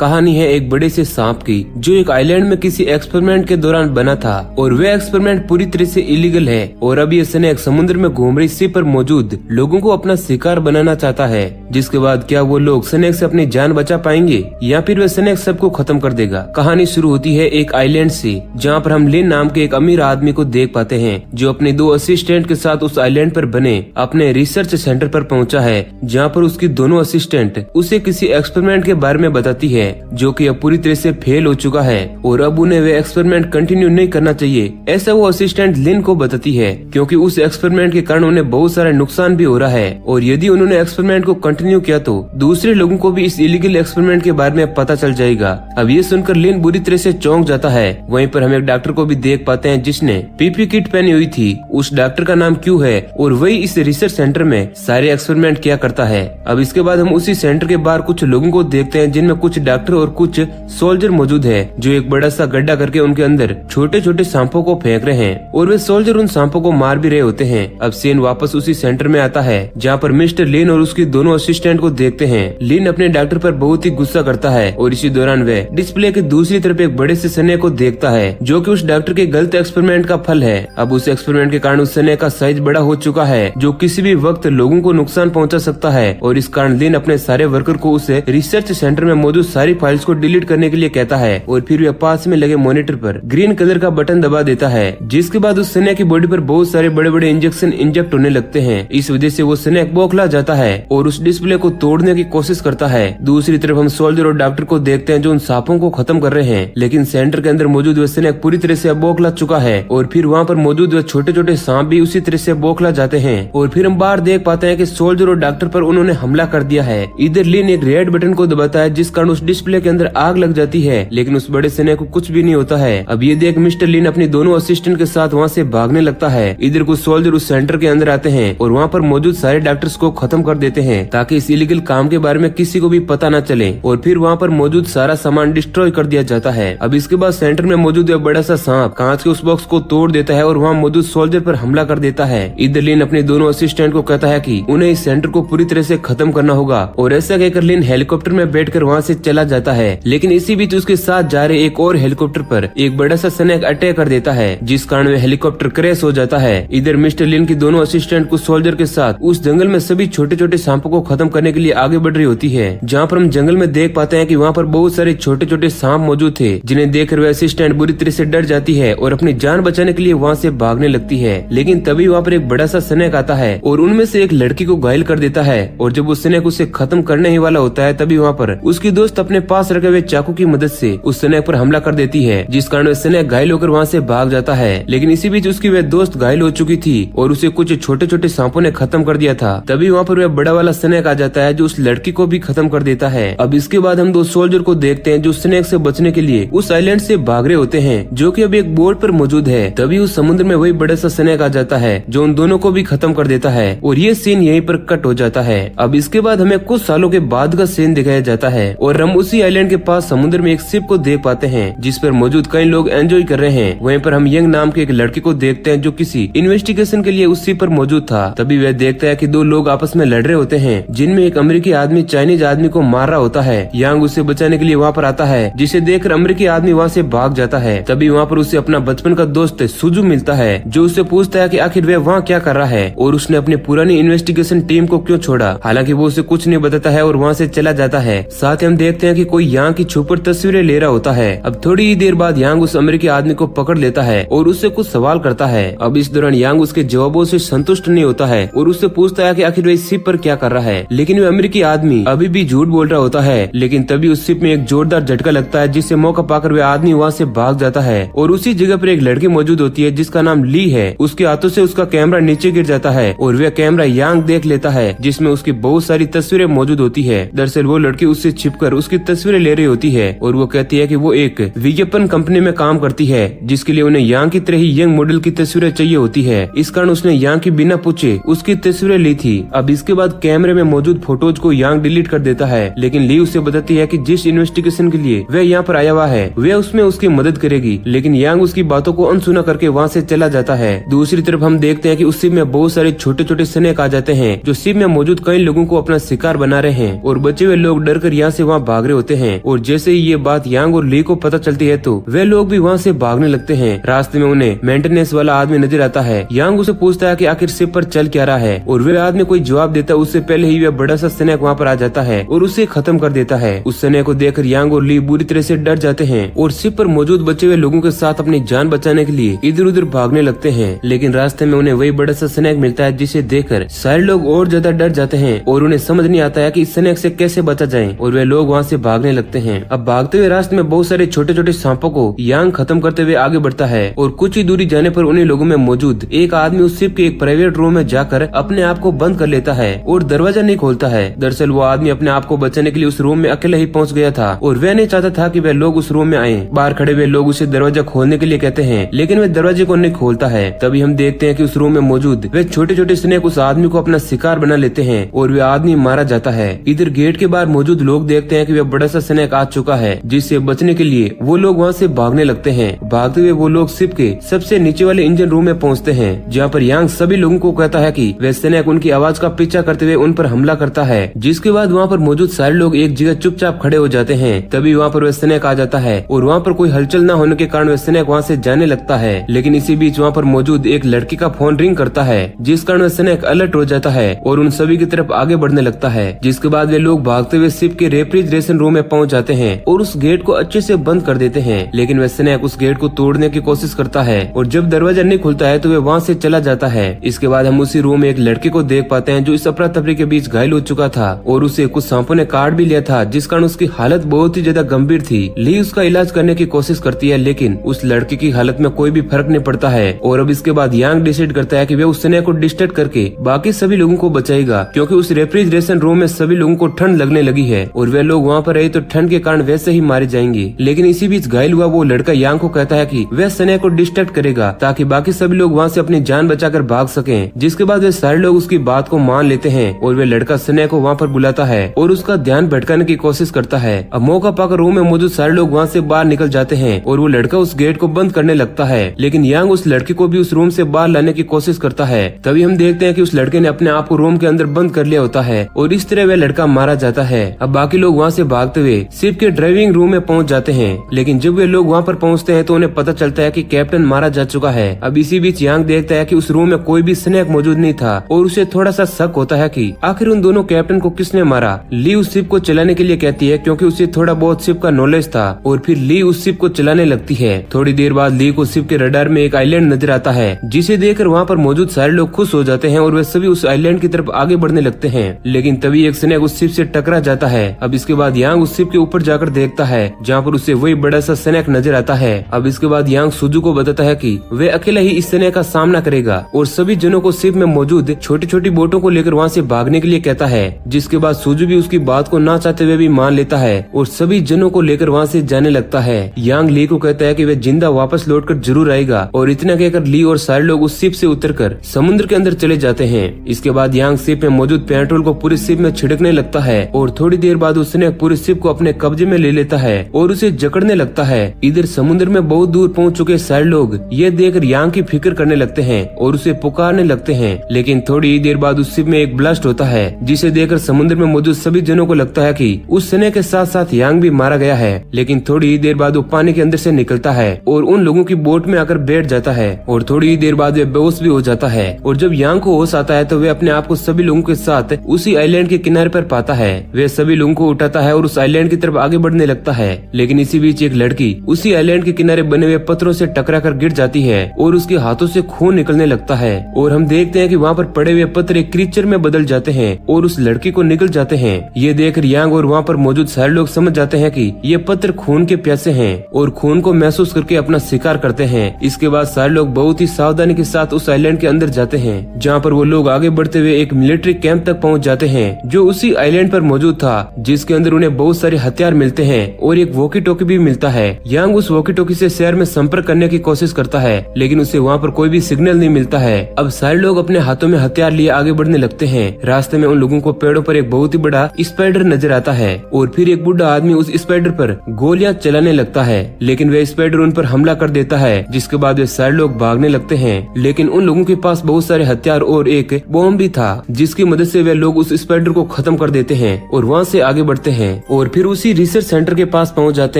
कहानी है एक बड़े से सांप की जो एक आइलैंड में किसी एक्सपेरिमेंट के दौरान बना था और वह एक्सपेरिमेंट पूरी तरह से इलीगल है और अब ये स्नेक समुद्र में घूम रही शिप पर मौजूद लोगों को अपना शिकार बनाना चाहता है। जिसके बाद क्या वो लोग स्नेक से अपनी जान बचा पाएंगे या फिर वह स्नेक सबको खत्म कर देगा। कहानी शुरू होती है एक आइलैंड से जहाँ पर हम लिन नाम के एक अमीर आदमी को देख पाते हैं जो अपने 2 असिस्टेंट के साथ उस आइलैंड पर बने अपने रिसर्च सेंटर पर पहुँचा है, जहाँ पर उसकी दोनों असिस्टेंट उसे किसी एक्सपेरिमेंट के बारे में बताती है जो कि अब पूरी तरह से फेल हो चुका है और अब उन्हें वे एक्सपेरिमेंट कंटिन्यू नहीं करना चाहिए, ऐसा वो असिस्टेंट लिन को बताती है क्योंकि उस एक्सपेरिमेंट के कारण उन्हें बहुत सारा नुकसान भी हो रहा है और यदि उन्होंने एक्सपेरिमेंट को कंटिन्यू किया तो दूसरे लोगों को भी इस इलीगल एक्सपेरिमेंट के बारे में पता चल जाएगा। अब ये सुनकर लिन बुरी तरह से चौंक जाता है। वहीं पर हम एक डॉक्टर को भी देख पाते हैं जिसने पीपी किट पहनी हुई थी। उस डॉक्टर का नाम क्यू है और वही इस रिसर्च सेंटर में सारे एक्सपेरिमेंट किया करता है। अब इसके बाद हम उसी सेंटर के बाहर कुछ लोगों को देखते हैं जिनमें कुछ डॉक्टर और कुछ सोल्जर मौजूद है जो एक बड़ा सा गड्ढा करके उनके अंदर छोटे छोटे सांपों को फेंक रहे हैं और वे सोल्जर उन सांपों को मार भी रहे होते हैं। अब सीन वापस उसी सेंटर में आता है जहाँ पर मिस्टर लिन और उसकी दोनों असिस्टेंट को देखते हैं। लिन अपने डॉक्टर पर बहुत ही गुस्सा करता है और इसी दौरान वह डिस्प्ले के दूसरी तरफ एक बड़े से स्नेक को देखता है जो कि उस डॉक्टर के गलत एक्सपेरिमेंट का फल है। अब उस एक्सपेरिमेंट के कारण उस स्नेक का साइज बड़ा हो चुका है जो किसी भी वक्त लोगों को नुकसान पहुंचा सकता है और इस कारण लिन अपने सारे वर्कर को उस रिसर्च सेंटर में मौजूद सारी फाइल्स को डिलीट करने के लिए कहता है और फिर वह पास में लगे मॉनिटर पर ग्रीन कलर का बटन दबा देता है जिसके बाद उस स्नेक की बॉडी पर बहुत सारे बड़े बड़े इंजेक्शन इंजेक्ट होने लगते हैं। इस वजह से वो स्नेक बौखला जाता है और उस डिस्प्ले को तोड़ने की कोशिश करता है। दूसरी तरफ हम सोल्जर और डॉक्टर को देखते हैं जो उन सांपों को खत्म कर रहे हैं, लेकिन सेंटर के अंदर मौजूद वह स्नेक पूरी तरह से बौखला चुका है और फिर वहाँ पर मौजूद वह छोटे छोटे सांप भी उसी तरह से बौखला जाते हैं। और फिर हम बाहर देख पाते हैं कि सोल्जर और डॉक्टर पर उन्होंने हमला कर दिया है। इधर लिन एक रेड बटन को दबाता है जिस कारण उस डिस्प्ले के अंदर आग लग जाती है, लेकिन उस बड़े स्नेक को कुछ भी नहीं होता है। अब ये देख मिस्टर लिन अपनी दोनों असिस्टेंट के साथ वहाँ से भागने लगता है। इधर कुछ सोल्जर उस सेंटर के अंदर आते हैं और वहाँ पर मौजूद सारे डॉक्टर्स को खत्म कर देते हैं ताकि इस इलीगल काम के बारे में किसी को भी पता न चले और फिर वहाँ पर मौजूद सारा सामान डिस्ट्रॉय कर दिया जाता है। अब इसके बाद सेंटर में मौजूद एक बड़ा सा सांप कांच के उस बॉक्स को तोड़ देता है और वहाँ मौजूद सोल्जर पर हमला कर देता है। इधर लिन अपने दोनों असिस्टेंट को कहता है कि उन्हें इस सेंटर को पूरी तरह से खत्म करना होगा और ऐसा कहकर लिन हेलीकॉप्टर में बैठकर वहाँ से चला जाता है। लेकिन इसी बीच उसके साथ जा रहे एक और हेलीकॉप्टर पर एक बड़ा सा स्नेक अटैक कर देता है जिस कारण वह हेलीकॉप्टर क्रैश हो जाता है। इधर मिस्टर लिन की दोनों असिस्टेंट कुछ सोल्जर के साथ उस जंगल में सभी छोटे छोटे सांपों को खत्म करने के लिए आगे बढ़ रही होती है, जहाँ पर हम जंगल में देख पाते हैं कि वहाँ पर बहुत सारे छोटे छोटे सांप मौजूद थे जिन्हें देखकर वह असिस्टेंट बुरी तरह से डर जाती है और अपनी जान बचाने के लिए वहाँ से भागने लगती है। लेकिन तभी वहाँ पर एक बड़ा सा स्नेक आता है और उनमें से एक लड़की को घायल कर देता है और जब उस स्नेक उसे खत्म करने ही वाला होता है तभी वहाँ पर उसकी दोस्त अपने पास रखे हुए चाकू की मदद से उस स्नेक पर हमला कर देती है जिस कारण वह स्नेक घायल होकर वहाँ से भाग जाता है। लेकिन इसी बीच उसकी वह दोस्त घायल हो चुकी थी और उसे कुछ छोटे छोटे सांपों ने खत्म कर दिया था। तभी वहाँ पर वह बड़ा वाला स्नेक आ जाता है जो उस लड़की को भी खत्म कर देता है। अब इसके बाद हम 2 सोल्जर को देखते हैं जो स्नेक से बचने के लिए उस आइलैंड से भाग रहे होते हैं जो कि अब एक बोट पर मौजूद है। तभी उस समुद्र में वही बड़ा सा स्नेक आ जाता है जो उन दोनों को भी खत्म कर देता है और ये सीन यहीं पर कट हो जाता है। अब इसके बाद हमें कुछ सालों के बाद का सीन दिखाया जाता है और हम उसी आइलैंड के पास समुद्र में एक शिप को देख पाते हैं जिस पर मौजूद कई लोग एंजॉय कर रहे हैं। वहीं पर हम यंग नाम के एक लड़के को देखते हैं जो किसी इन्वेस्टिगेशन के लिए उस शिप पर मौजूद था। तभी वह देखता है कि 2 लोग आपस में लड़ रहे होते हैं जिनमें एक अमेरिकी आदमी चाइनीज आदमी को मार रहा होता है। यांग उसे बचाने के लिए वहाँ पर आता है जिसे देखकर अमेरिकी आदमी वहाँ से भाग जाता है। तभी वहाँ पर उसे अपना बचपन का दोस्त सुजू मिलता है जो उससे पूछता है कि आखिर वह वहाँ क्या कर रहा है और उसने अपनी पुरानी इन्वेस्टिगेशन टीम को क्यों छोड़ा। हालांकि वो उसे कुछ नहीं बताता है और वहाँ से चला जाता है। साथ ही हम देखते हैं कि कोई यांग की छुप तस्वीरें ले रहा होता है। अब थोड़ी ही देर बाद यांग उस अमेरिकी आदमी को पकड़ लेता है और उससे कुछ सवाल करता है। अब इस दौरान यांग उसके जवाबों से संतुष्ट नहीं होता है और उससे पूछता है कि आखिर वह इस शिप पर क्या कर रहा है। लेकिन वह अमेरिकी आदमी अभी भी झूठ बोल रहा होता है। लेकिन तभी उस शिप में एक जोरदार झटका लगता है जिससे मौका पाकर वह आदमी वहाँ से भाग जाता है और उसी जगह पर एक लड़की मौजूद होती है जिसका नाम ली है। उसके हाथों से उसका कैमरा नीचे गिर जाता है और वह कैमरा यांग देख लेता है जिसमें उसकी बहुत सारी तस्वीरें मौजूद होती है। दरअसल वो लड़की उससे छिपकर उसकी तस्वीरें ले रही होती है और वो कहती है कि वो एक विज्ञापन कंपनी में काम करती है जिसके लिए उन्हें यांग की तरह ही यंग मॉडल की तस्वीरें चाहिए होती है। इस कारण उसने यांग की बिना पूछे उसकी तस्वीरें ली थी। अब इसके बाद कैमरे में मौजूद फोटोज को यांग डिलीट कर देता है, लेकिन ली उसे बताती है कि जिस इन्वेस्टिगेशन के लिए वह यहाँ पर आया हुआ है वह उसमें उसकी मदद करेगी। लेकिन यांग उसकी बातों को अनसुना करके वहाँ से चला जाता है। दूसरी तरफ हम देखते हैं कि उस शिप में बहुत सारे छोटे छोटे स्नेक आ जाते हैं जो शिप में मौजूद कई लोगों को अपना शिकार बना रहे हैं और बचे हुए लोग डर कर यहाँ से वहाँ भाग रहे रहे होते हैं। और जैसे ही ये बात यांग और ली को पता चलती है तो वे लोग भी वहाँ से भागने लगते हैं। रास्ते में उन्हें मेंटेनेंस वाला आदमी नजर आता है। यांग उसे पूछता है कि आखिर शिप पर चल क्या रहा है, और वे आदमी कोई जवाब देता है उससे पहले ही वह बड़ा सा स्नेक वहाँ पर आ जाता है और उसे खत्म कर देता है। उस स्नेक को देखकर यांग और ली बुरी तरह से डर जाते हैं और शिप पर मौजूद बचे हुए लोगों के साथ अपनी जान बचाने के लिए इधर उधर भागने लगते हैं। लेकिन रास्ते में उन्हें वही बड़ा सा स्नेक मिलता है जिसे देखकर सारे लोग और ज्यादा डर जाते हैं और उन्हें समझ नहीं आता है कि इस स्नेक से कैसे बचा जाए, और वे लोग वहाँ से भागने लगते हैं। अब भागते हुए रास्ते में बहुत सारे छोटे छोटे सांपों को यांग खत्म करते हुए आगे बढ़ता है और कुछ ही दूरी जाने पर उन्हीं लोगों में मौजूद एक आदमी उस शिप के एक प्राइवेट रूम में जाकर अपने आप को बंद कर लेता है और दरवाजा नहीं खोलता है। दरअसल वो आदमी अपने आप को बचाने के लिए उस रूम में अकेला ही पहुंच गया था और वह नहीं चाहता था कि वह लोग उस रूम में आए। बाहर खड़े हुए लोग उसे दरवाजा खोलने के लिए कहते हैं, लेकिन वह दरवाजे को नहीं खोलता है। तभी हम देखते हैं कि उस रूम में मौजूद वे छोटे छोटे स्नेक उस आदमी को अपना शिकार बना लेते हैं और वह आदमी मारा जाता है। इधर गेट के बाहर मौजूद लोग देखते हैं कि वह बड़ा सा स्नेक आ चुका है, जिससे बचने के लिए वो लोग वहाँ से भागने लगते हैं। भागते हुए वो लोग शिप के सबसे नीचे वाले इंजन रूम में पहुँचते हैं, जहाँ पर यांग सभी लोगों को कहता है कि वह स्नेक उनकी आवाज का पीछा करते हुए उन पर हमला करता है। जिसके बाद वहाँ पर मौजूद सारे लोग एक जगह चुपचाप खड़े हो जाते हैं। तभी वहाँ पर वह स्नेक आ जाता है और वहाँ पर कोई हलचल न होने के कारण वह स्नेक वहाँ से जाने लगता है। लेकिन इसी बीच वहाँ पर मौजूद एक लड़की का फोन रिंग करता है, जिस कारण वह स्नेक अलर्ट हो जाता है और उन सभी की तरफ आगे बढ़ने लगता है। जिसके बाद वे लोग भागते हुए शिप के रेफ्रिजरेशन रूम में पहुँच जाते हैं और उस गेट को अच्छे से बंद कर देते हैं। लेकिन वह स्नेक उस गेट को तोड़ने की कोशिश करता है और जब दरवाजा नहीं खुलता है तो वह वहाँ से चला जाता है। इसके बाद हम उसी रूम में एक लड़के को देख पाते हैं जो इस अफरा तफरी के बीच घायल हो चुका था और उसे कुछ सांपों ने काट भी लिया था, जिस कारण उसकी हालत बहुत ही ज्यादा गंभीर थी। ली उसका इलाज करने की कोशिश करती है, लेकिन उस लड़के की हालत में कोई भी फर्क नहीं पड़ता है। और अब इसके बाद यांग डिसाइड करता है कि वह उस स्नेक को डिस्ट्रैक्ट करके बाकी सभी लोगों को बचाएगा, क्योंकि उस रेफ्रिजरेशन रूम में सभी लोगों को ठंड लगने लगी है और वे लोग वहाँ पर रहे तो ठंड के कारण वैसे ही मारे जाएंगे। लेकिन इसी बीच घायल हुआ वो लड़का यांग को कहता है कि वह स्नेक को डिस्ट्रैक्ट करेगा ताकि बाकी सभी लोग वहाँ से अपनी जान बचाकर भाग सकें। जिसके बाद वे सारे लोग उसकी बात को मान लेते हैं और वे लड़का स्नेक को वहाँ पर बुलाता है और उसका ध्यान भटकाने की कोशिश करता है। अब मौका पाकर रूम में मौजूद सारे लोग वहाँ से बाहर निकल जाते हैं और वो लड़का उस गेट को बंद करने लगता है। लेकिन यांग उस लड़की को भी उस रूम से बाहर लाने की कोशिश करता है। तभी हम देखते हैं कि उस लड़के ने अपने आप को रूम के अंदर बंद कर लिया होता है और इस तरह वह लड़का मारा जाता है। अब बाकी लोग वहाँ से भागते हुए शिप के ड्राइविंग रूम में पहुँच जाते हैं। लेकिन जब वे लोग वहाँ पर पहुँचते हैं तो उन्हें पता चलता है कि कैप्टन मारा जा चुका है। अब इसी बीच यांग देखता है कि उस रूम में कोई भी स्नेक मौजूद नहीं था और उसे थोड़ा सा शक होता है कि आखिर उन दोनों कैप्टन को किसने मारा। ली उस शिप को चलाने के लिए कहती है क्योंकि उसे थोड़ा बहुत शिप का नॉलेज था और फिर ली उस शिप को चलाने लगती है। थोड़ी देर बाद ली को शिप के रडार में एक आइलैंड नजर आता है, जिसे देखकर वहाँ पर मौजूद सारे लोग खुश हो जाते हैं और वे सभी उस आइलैंड की तरफ आगे बढ़ने लगते हैं। लेकिन तभी एक स्नेक उस शिप से टकरा जाता है। अब इसके बाद यांग उस शिप के ऊपर जाकर देखता है, जहाँ पर उसे वही बड़ा सा स्नेक नजर आता है। अब इसके बाद यांग सुजू को बताता है कि वे अकेला ही इस स्नेक का सामना करेगा और सभी जनों को शिप में मौजूद छोटी छोटी बोटों को लेकर वहाँ से भागने के लिए कहता है। जिसके बाद सुजू भी उसकी बात को ना चाहते हुए भी मान लेता है और सभी जनों को लेकर वहाँ से जाने लगता है। यांग ली को कहता है कि वह जिंदा वापस लौटकर जरूर आएगा और इतना कहकर ली और सारे लोग उस शिप से उतरकर समुद्र के अंदर चले जाते हैं। इसके बाद यांग शिप में मौजूद पेट्रोल को पूरी शिप में छिड़कने लगता है और थोड़ी देर बाद उसने पूरी शिप को अपने कब्जे में ले लेता है और उसे जकड़ने लगता है। इधर समुद्र में बहुत दूर पहुँच चुके सारे लोग ये देखकर यांग की फिक्र करने लगते हैं और उसे पुकारने लगते हैं। लेकिन थोड़ी देर बाद उस शिप में एक ब्लास्ट होता है, जिसे देखकर समुद्र में मौजूद सभी जनों को लगता है कि उस स्नेक के साथ साथ यांग भी मारा गया है। लेकिन थोड़ी ही देर बाद वो पानी के अंदर से निकलता है और उन लोगों की बोट में आकर बैठ जाता है और थोड़ी ही देर बाद वे बेहोश भी हो जाता है। और जब यांग को होश आता है तो वे अपने आप को सभी लोगों के साथ उसी आइलैंड के किनारे पर पाता है। वे सभी लोगों को उठाता है और उस आइलैंड की तरफ आगे बढ़ने लगता है। लेकिन इसी बीच एक लड़की उसी आइलैंड के किनारे बने हुए पत्थरों से टकरा कर गिर जाती है और उसके हाथों से खून निकलने लगता है और हम देखते हैं कि वहाँ पर पड़े हुए पत्थर एक क्रीचर में बदल जाते हैं और उस लड़की को निकल जाते हैं। ये देखकर यांग और वहाँ पर मौजूद सारे लोग समझ जाते हैं कि ये पत्थर खून के प्यासे हैं और खून को महसूस करके अपना शिकार करते हैं। इसके बाद सारे लोग बहुत ही सावधानी के साथ उस आइलैंड के अंदर जाते हैं, जहाँ पर वो लोग आगे बढ़ते हुए एक मिलिट्री कैंप तक पहुँच जाते हैं जो उसी आइलैंड पर मौजूद था, जिसके अंदर उन्हें बहुत सारे हथियार मिलते हैं और एक वॉकी टॉकी भी मिलता है। यांग उस वॉकी टॉकी से शहर में संपर्क करने की कोशिश करता है, लेकिन उसे वहाँ पर कोई भी सिग्नल नहीं मिलता है। अब सारे लोग अपने हाथों में हथियार लिए आगे बढ़ने लगते हैं। रास्ते में उन लोगों को पेड़ों पर एक बहुत ही बड़ा स्पाइडर नजर आता है और फिर एक बूढ़ा आदमी उस स्पाइडर पर गोलियां चलाने लगता है, लेकिन वह स्पाइडर उन पर हमला कर देता है। जिसके बाद वे सारे लोग भागने लगते हैं, लेकिन उन लोगों के पास बहुत सारे हथियार और एक बॉम्ब भी था, जिसकी मदद से वे लोग उस स्पाइडर को खत्म कर देते हैं और वहाँ से आगे बढ़ते हैं। और फिर उसी रिसर्च सेंटर के पास पहुंच जाते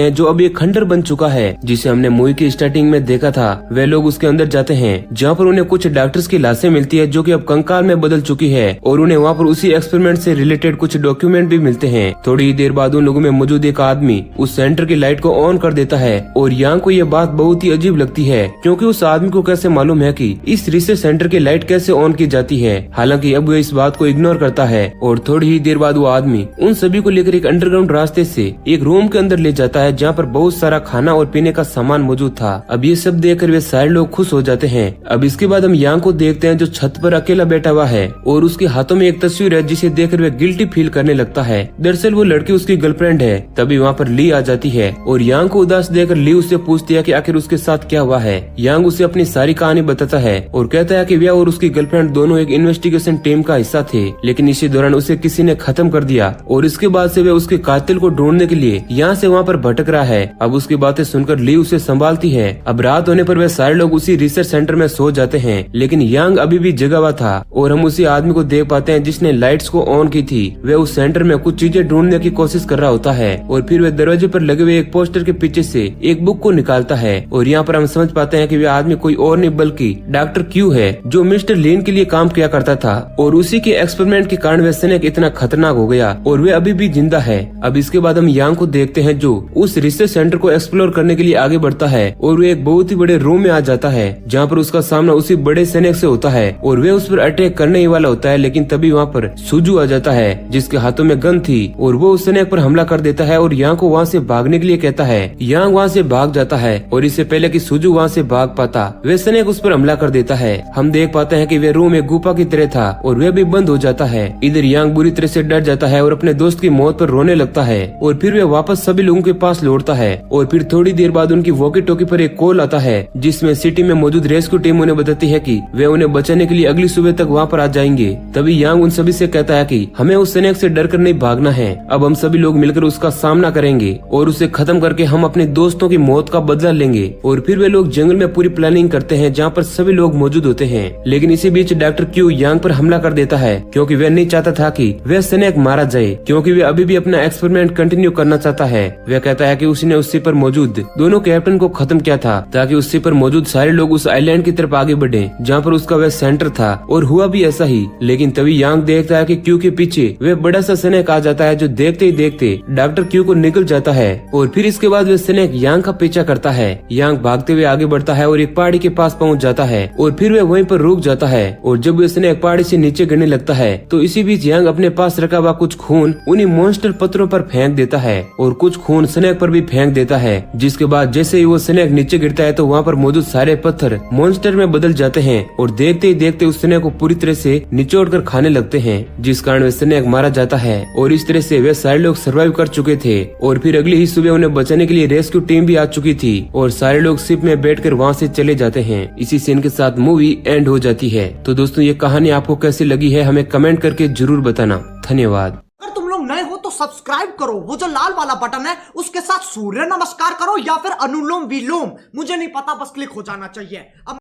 हैं जो अब एक खंडर बन चुका है, जिसे हमने मूवी की स्टार्टिंग में देखा था। वे लोग उसके अंदर जाते हैं जहाँ पर उन्हें कुछ डॉक्टर्स की लाशें मिलती है जो कि अब कंकाल में बदल चुकी है, और उन्हें वहाँ पर उसी एक्सपेरिमेंट से रिलेटेड कुछ डॉक्यूमेंट भी मिलते हैं। थोड़ी ही देर बाद उन लोगों में मौजूद एक आदमी उस सेंटर की लाइट को ऑन कर देता है, और यांग को ये बात बहुत ही अजीब लगती है क्योंकि उस आदमी को कैसे मालूम है कि इस रिसर्च सेंटर की लाइट कैसे ऑन की जाती है। हालांकि अब वो इस बात को इग्नोर करता है, और थोड़ी ही देर बाद वो आदमी उन सभी को लेकर एक अंडरग्राउंड रास्ते से एक रूम के अंदर ले जाता है जहाँ पर बहुत सारा खाना और पीने का सामान मौजूद था। अब ये सब देखकर वे सारे लोग खुश हो जाते हैं। अब इसके बाद हम यांग को देखते हैं जो छत पर अकेला बैठा हुआ है और उसके हाथों में एक तस्वीर है जिसे देखकर वे गिल्टी फील करने लगता है। दरअसल वो लड़की उसकी गर्लफ्रेंड है। तभी वहाँ पर ली आ जाती है और यांग को उदास देखकर ली उससे पूछती है कि आखिर उसके साथ क्या हुआ है। यांग उसे अपनी सारी कहानी बताता है और कहता है कि वह और उसकी गर्लफ्रेंड दोनों एक इन्वेस्टिगेशन टीम का हिस्सा थे, लेकिन इसी दौरान उसे किसी ने खत्म कर दिया और इसके बाद से वह उसके कातिल को ढूंढने के लिए यहाँ से वहाँ पर भटक रहा है। अब उसकी बातें सुनकर ली उसे संभालती है। अब रात होने पर वह सारे लोग उसी रिसर्च सेंटर में सो जाते हैं, लेकिन यांग अभी भी जगा हुआ था और हम उसी आदमी को देख पाते हैं जिसने लाइट्स को ऑन की थी। वह उस सेंटर में कुछ चीजें ढूंढने की कोशिश कर रहा होता है और फिर वह दरवाजे पर लगे हुए एक पोस्टर के पीछे से एक बुक को निकालता है, और यहाँ पर हम समझ पाते हैं कि वह आदमी कोई और नहीं बल्कि डॉक्टर क्यू है जो मिस्टर लेन के लिए काम किया करता था, और उसी के एक्सपेरिमेंट के कारण वह स्नेक इतना खतरनाक हो गया और वे अभी भी जिंदा है। अब इसके बाद हम यांग को देखते हैं जो उस रिसर्च सेंटर को एक्सप्लोर करने के लिए आगे बढ़ता है और वो एक बहुत ही बड़े रूम में आ जाता है जहाँ पर उसका सामना उसी बड़े स्नेक से होता है और वे उस पर अटैक करने ही वाला होता है, लेकिन तभी वहाँ पर सुजू आ जाता है जिसके हाथों में गन थी और वो उस स्नेक पर हमला कर देता है और यांग को वहाँ से भागने के लिए कहता है। यांग वहाँ से भाग जाता है और इससे पहले कि सुजू वहाँ से भाग पाता वे स्नेक उस पर हमला कर देता है। हम देख पाते हैं कि वे रूम एक गुफा की तरह था और वह भी बंद हो जाता है। इधर यांग बुरी तरह से डर जाता है और अपने दोस्त की मौत पर रोने लगता है और फिर वे वापस सभी लोगों के पास लौटता है। और फिर थोड़ी देर बाद उनकी वॉकी टॉकी पर एक कॉल आता है जिसमें सिटी में मौजूद रेस्क्यू टीम उन्हें बताती है कि वे उन्हें बचाने के लिए अगली सुबह तक वहाँ पर आ जाएंगे। तभी यांग उन सभी से कहता है कि हमें उस स्नेक से डर कर नहीं भागना है, अब हम सभी लोग मिलकर उसका सामना करेंगे और उसे खत्म करके हम अपने दोस्तों की मौत का बदला लेंगे। और फिर वे लोग जंगल में पूरी प्लानिंग करते हैं जहाँ पर सभी लोग मौजूद होते हैं, लेकिन इसी बीच डॉक्टर क्यू यांग पर हमला कर देता है क्योंकि वह नहीं चाहता था कि वह स्नेक मारा जाए, क्योंकि वह अभी भी अपना एक्सपेरिमेंट कंटिन्यू करना चाहता है। वह कहता है कि उसने उस शिप पर मौजूद दोनों कैप्टन को खत्म किया था ताकि उस शिप पर मौजूद सारे लोग उस आइलैंड की तरफ आगे बढ़े जहाँ पर उसका वह सेंटर था, और हुआ भी ऐसा ही। लेकिन तभी यांग देखता है कि क्यू के पीछे वह बड़ा सा स्नेक आ जाता है जो देखते ही देखते डॉक्टर क्यू को निकल जाता है, और फिर इसके बाद वह स्नेक यांग का पीछा करता है। यांग भागते हुए आगे बढ़ता है और एक पहाड़ी के पास पहुँच जाता है और फिर वह वहीं पर रुक जाता है, और जब वह स्नेक पहाड़ी से नीचे गिरने लगता है तो इसी बीच यांग अपने पास रखा हुआ कुछ खून उन्हीं मॉन्स्टर पत्थरों पर फेंक देता है और कुछ खून स्नेक पर भी फेंक देता है, जिसके बाद जैसे ही वो स्नेक नीचे गिरता है तो वहाँ पर मौजूद सारे पत्थर मॉन्स्टर में बदल जाते हैं और देखते ही देखते उस स्नेक को पूरी तरह से निचोड़ कर खाने लगते हैं, जिस कारण वह स्नेक मारा जाता है। और इस तरह से वे सारे लोग सर्वाइव कर चुके थे और फिर अगली ही सुबह उन्हें बचाने के लिए रेस्क्यू टीम भी आ चुकी थी और सारे लोग शिप में बैठकर वहाँ से चले जाते हैं। इसी सीन के साथ मूवी एंड हो जाती है। तो दोस्तों ये कहानी आपको कैसी लगी है हमें कमेंट करके जरूर बताना। धन्यवाद। अगर तुम लोग नए हो तो सब्सक्राइब करो, वो जो लाल वाला बटन है उसके साथ सूर्य नमस्कार करो या फिर अनुलोम विलोम, मुझे नहीं पता, बस क्लिक हो जाना चाहिए। अब